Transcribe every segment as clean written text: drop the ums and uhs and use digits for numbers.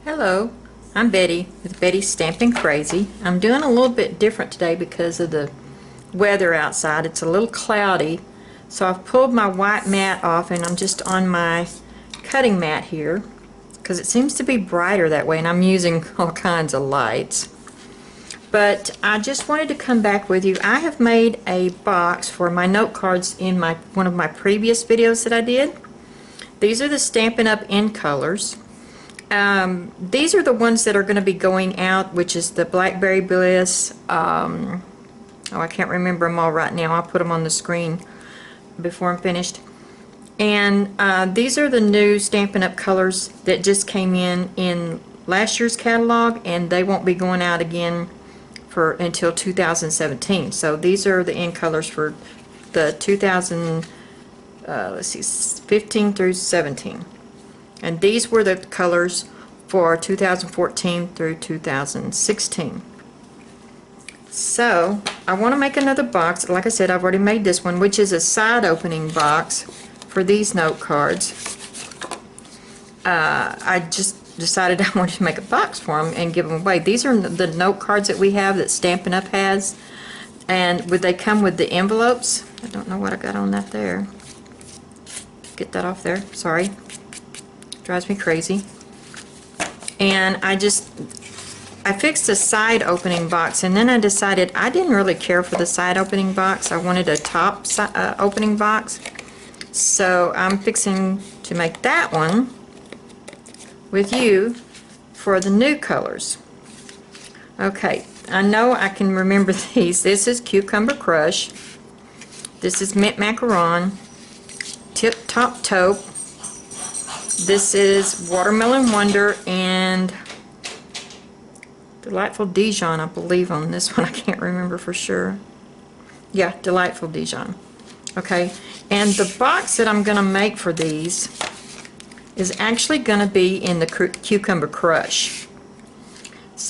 Hello, I'm Betty with Betty's Stamping Crazy. I'm doing a little bit different today because of the weather outside. It's a little cloudy, so I've pulled my white mat off and I'm just on my cutting mat here because it seems to be brighter that way, and I'm using all kinds of lights. But I just wanted to come back with you. I have made a box for my note cards in one of my previous videos that I did. These are the Stampin' Up! In colors. These are the ones that are going to be going out, which is the Blackberry Bliss. Oh, I can't remember them all right now. I'll put them on the screen before I'm finished. And these are the new Stampin' Up! Colors that just came in last year's catalog, and they won't be going out again until 2017. So these are the in colors for the 15 through 17. And these were the colors for 2014 through 2016. So I want to make another box. Like I said, I've already made this one, which is a side opening box for these note cards. I just decided I wanted to make a box for them and give them away. These are the note cards that we have that Stampin' Up! Has, and they come with the envelopes. I don't know what I got on that there. Get that off there. Sorry. Drives me crazy. And I fixed a side opening box, and then I decided I didn't really care for the side opening box. I wanted a top opening box, so I'm fixing to make that one with you for the new colors. Okay, I know I can remember these. This is Cucumber Crush, this is Mint Macaron, Tip Top Taupe, this is Watermelon Wonder, and Delightful Dijon, I believe, on this one. I can't remember for sure. Yeah, Delightful Dijon. Okay, and the box that I'm going to make for these is actually going to be in the Cucumber Crush.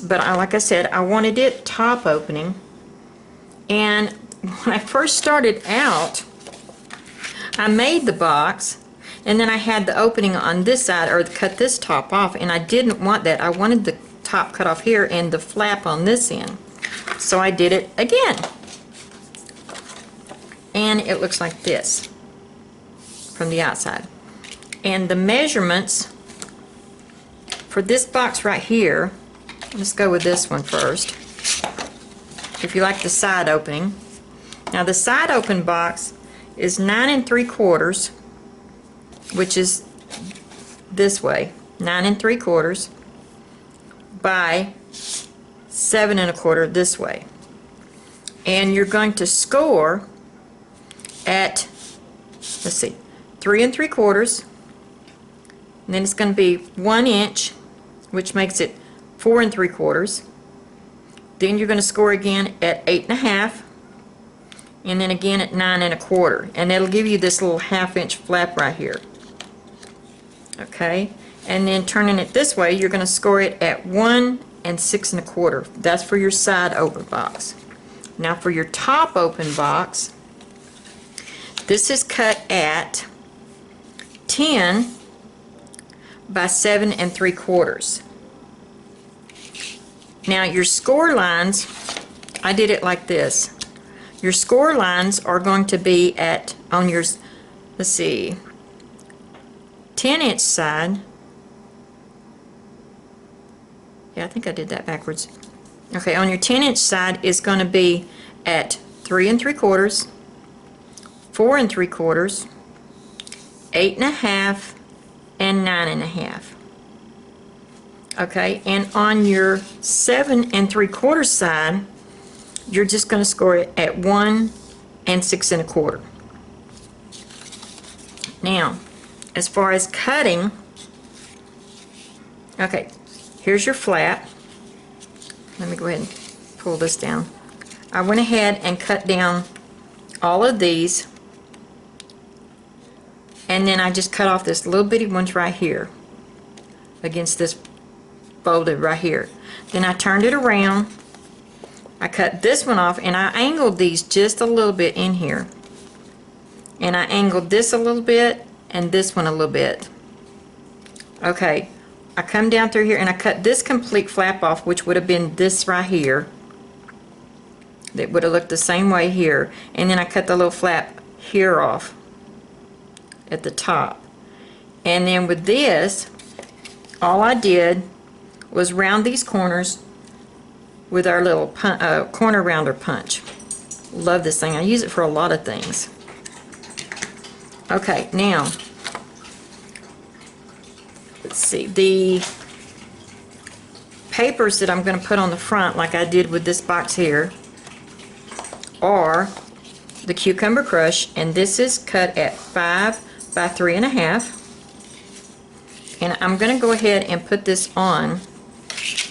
But like I said, I wanted it top opening. And when I first started out, I made the box, and then I had the opening on this side, or cut this top off, and I didn't want that. I wanted the top cut off here and the flap on this end. So I did it again. And it looks like this from the outside. And the measurements for this box right here, let's go with this one first. If you like the side opening. Now the side open box is 9 3/4, which is this way, 9 3/4 by 7 1/4 this way. And you're going to score at, let's see, 3 3/4, and then it's going to be 1 inch, which makes it 4 3/4. Then you're going to score again at 8 1/2, and then again at 9 1/4, and it'll give you this little 1/2 inch flap right here. Okay, and then turning it this way, you're going to score it at 1 6 1/4. That's for your side open box. Now for your top open box, this is cut at 10 by 7 3/4. Now your score lines, I did it like this. Your score lines are going to be at, on your, let's see, 10-inch side. Yeah, I think I did that backwards. Okay, on your 10-inch side is going to be at 3 3/4, 4 3/4, 8 1/2, and 9 1/2. Okay, and on your 7 3/4 side, you're just going to score it at 1 6 1/4. Now, as far as cutting, okay, here's your flap. Let me go ahead and pull this down. I went ahead and cut down all of these, and then I just cut off this little bitty ones right here against this folded right here. Then I turned it around, I cut this one off, and I angled these just a little bit in here, and I angled this a little bit and this one a little bit. Okay, I come down through here and I cut this complete flap off, which would have been this right here. That would have looked the same way here. And then I cut the little flap here off at the top. And then with this, all I did was round these corners with our little corner rounder punch. Love this thing. I use it for a lot of things. Okay, now let's see, the papers that I'm going to put on the front, like I did with this box here, are the Cucumber Crush, and this is cut at 5 by 3.5. And I'm going to go ahead and put this on,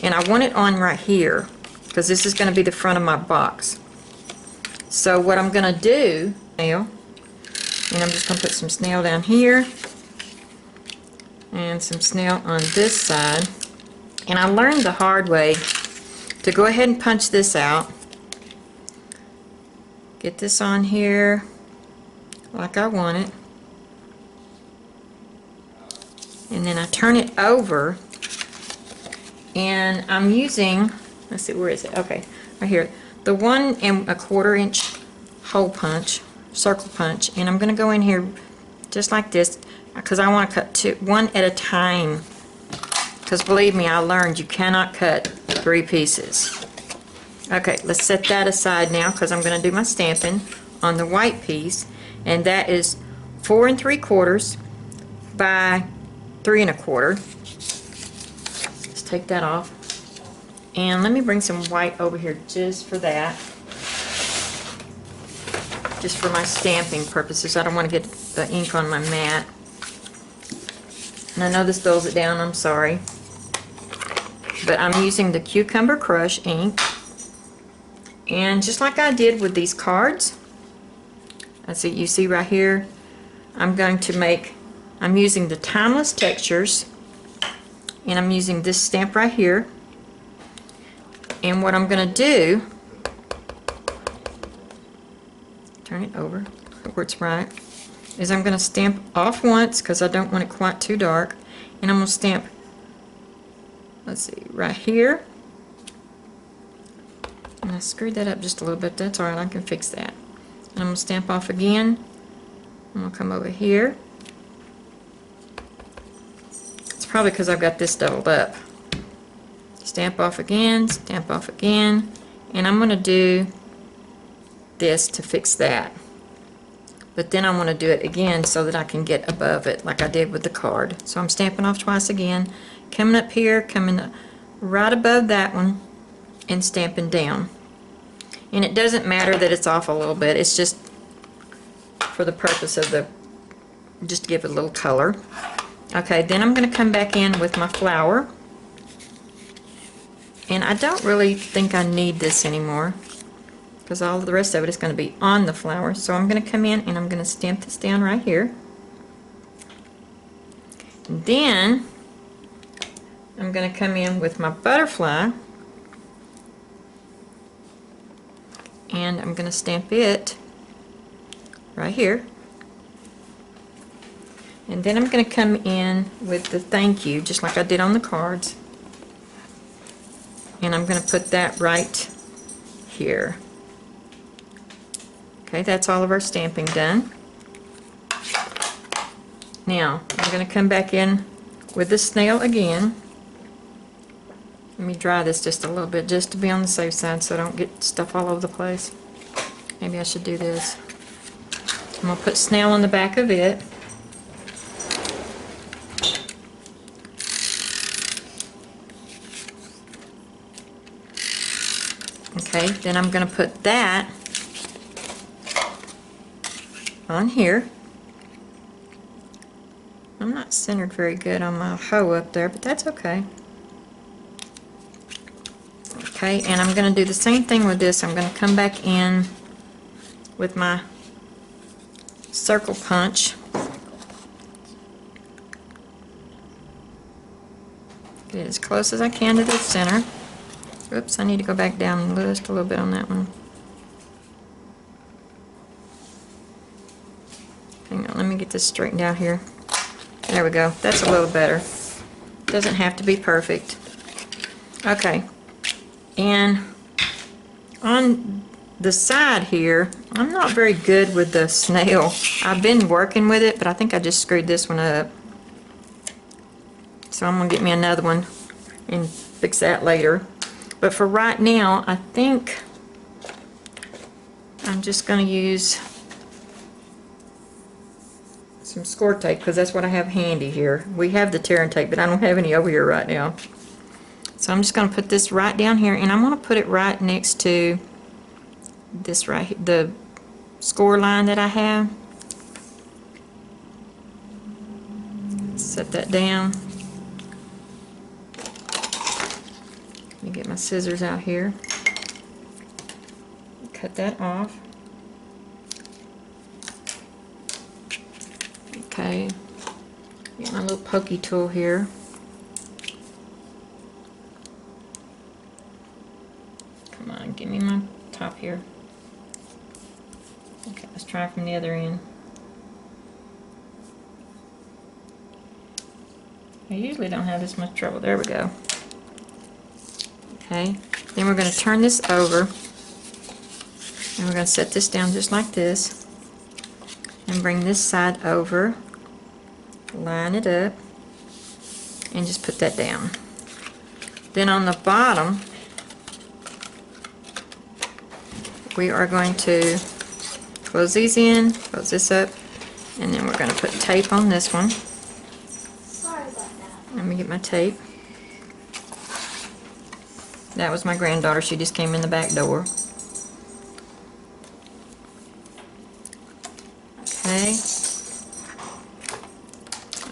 and I want it on right here because this is going to be the front of my box. So what I'm going to do now, and I'm just going to put some snail down here and some snail on this side. And I learned the hard way to go ahead and punch this out. Get this on here like I want it. And then I turn it over, and I'm using, let's see, where is it? Okay, right here. The 1 1/4 inch hole punch, circle punch, and I'm going to go in here just like this because I want to cut one at a time. Because believe me, I learned you cannot cut 3 pieces. Okay, let's set that aside now because I'm going to do my stamping on the white piece, and that is 4 3/4 by 3 1/4. Let's take that off, and let me bring some white over here just for that, just for my stamping purposes. I don't want to get the ink on my mat, and I know this dulls it down, I'm sorry, but I'm using the Cucumber Crush ink. And just like I did with these cards, you see right here, I'm using the Timeless Textures, and I'm using this stamp right here. And what I'm going to do, turn it over where it's right, is I'm going to stamp off once because I don't want it quite too dark. And I'm going to stamp, let's see, right here. And I screwed that up just a little bit. That's alright, I can fix that. And I'm going to stamp off again. I'm going to come over here. It's probably because I've got this doubled up. Stamp off again, and I'm going to do this to fix that. But then I want to do it again so that I can get above it like I did with the card. So I'm stamping off twice again, coming up here, coming right above that one, and stamping down. And it doesn't matter that it's off a little bit, it's just for the purpose of just to give it a little color. Okay, then I'm going to come back in with my flower, and I don't really think I need this anymore because all of the rest of it is going to be on the flower. So I'm going to come in and I'm going to stamp this down right here, and then I'm going to come in with my butterfly, and I'm going to stamp it right here. And then I'm going to come in with the thank you, just like I did on the cards. And I'm going to put that right here. Okay, that's all of our stamping done. Now, I'm going to come back in with the snail again. Let me dry this just a little bit, just to be on the safe side so I don't get stuff all over the place. Maybe I should do this. I'm going to put snail on the back of it. Okay, then I'm going to put that on here. I'm not centered very good on my hoe up there, but that's okay. Okay, and I'm going to do the same thing with this. I'm going to come back in with my circle punch. Get it as close as I can to the center. Oops, I need to go back down just a little bit on that one. Hang on, let me get this straightened out here. There we go. That's a little better. Doesn't have to be perfect. Okay, and on the side here, I'm not very good with the snail. I've been working with it, but I think I just screwed this one up. So I'm gonna get me another one and fix that later. But for right now, I think I'm just gonna use some score tape because that's what I have handy here. We have the tear and tape, but I don't have any over here right now. So I'm just going to put this right down here, and I'm going to put it right next to this right here, the score line that I have. Set that down. Let me get my scissors out here. Cut that off. Okay, get my little pokey tool here. Come on, give me my top here. Okay, let's try from the other end. I usually don't have this much trouble. There we go. Okay, then we're going to turn this over, and we're going to set this down just like this, and bring this side over, line it up, and just put that down. Then on the bottom, we are going to close these in, close this up, and then we're going to put tape on this one. Sorry about that. Let me get my tape. That was my granddaughter. She just came in the back door. Okay.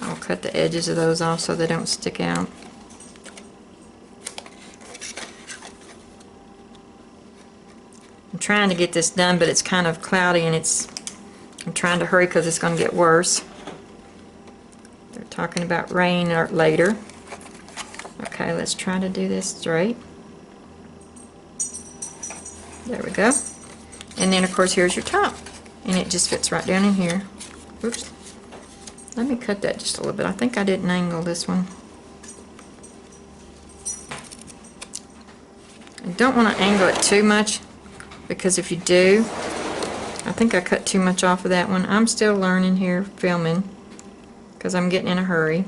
I'll cut the edges of those off so they don't stick out. I'm trying to get this done, but it's kind of cloudy, and I'm trying to hurry because it's going to get worse. They're talking about rain later. Okay, let's try to do this straight. There we go. And then of course here's your top, and it just fits right down in here. Oops. Let me cut that just a little bit. I think I didn't angle this one. I don't want to angle it too much, because if you do, I think I cut too much off of that one. I'm still learning here, filming, because I'm getting in a hurry.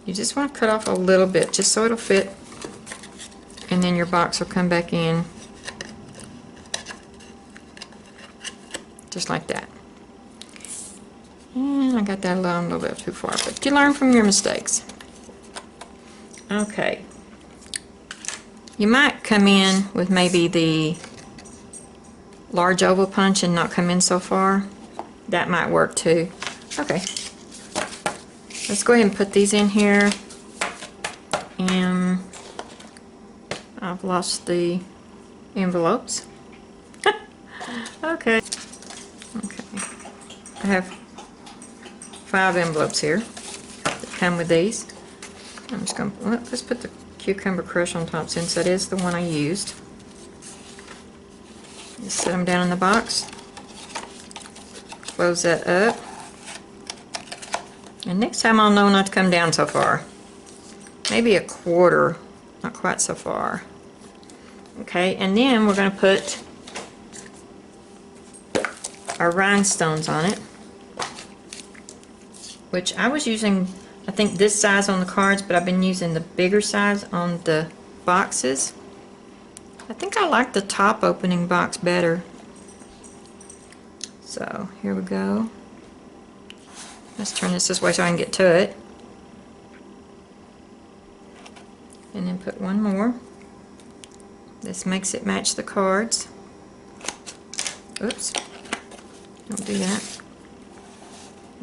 You just want to cut off a little bit, just so it'll fit, and then your box will come back in, just like that. And I got that a little bit too far, but you learn from your mistakes. Okay. You might come in with maybe the large oval punch and not come in so far. That might work too. Okay. Let's go ahead and put these in here. And I've lost the envelopes. Okay. Okay. I have 5 envelopes here that come with these. I'm just going to, let's put the cucumber crush on top, since that is the one I used. Just set them down in the box. Close that up. And next time I'll know not to come down so far. Maybe a quarter, not quite so far. Okay, and then we're going to put our rhinestones on it, which I was using, I think, this size on the cards, but I've been using the bigger size on the boxes. I think I like the top opening box better. So here we go. Let's turn this way so I can get to it. And then put one more. This makes it match the cards. Oops. Don't do that.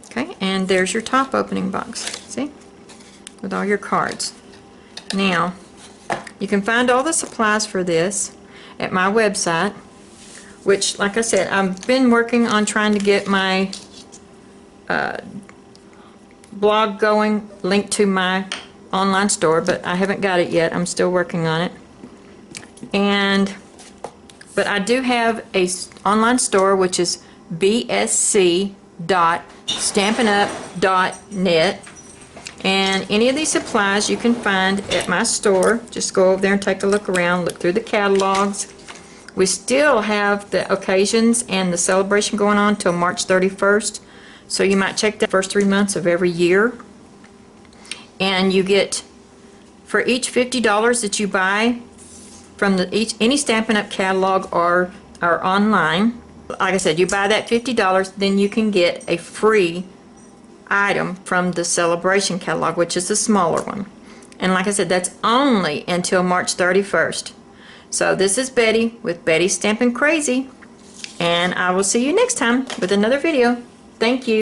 Okay, and there's your top opening box. See? With all your cards. Now, you can find all the supplies for this at my website, which, like I said, I've been working on trying to get my blog going, linked to my online store, but I haven't got it yet. I'm still working on it. But I do have a online store, which is bsc.stampinup.net, And any of these supplies you can find at my store. Just go over there and take a look around, look through the catalogs. We still have the occasions and the celebration going on till March 31st. So you might check the first 3 months of every year. And you get, for each $50 that you buy from any Stampin' Up! Catalog or online, like I said, you buy that $50, then you can get a free item from the Celebration catalog, which is the smaller one. And like I said, that's only until March 31st. So this is Betty with Betty's Stampin' Crazy, and I will see you next time with another video. Thank you.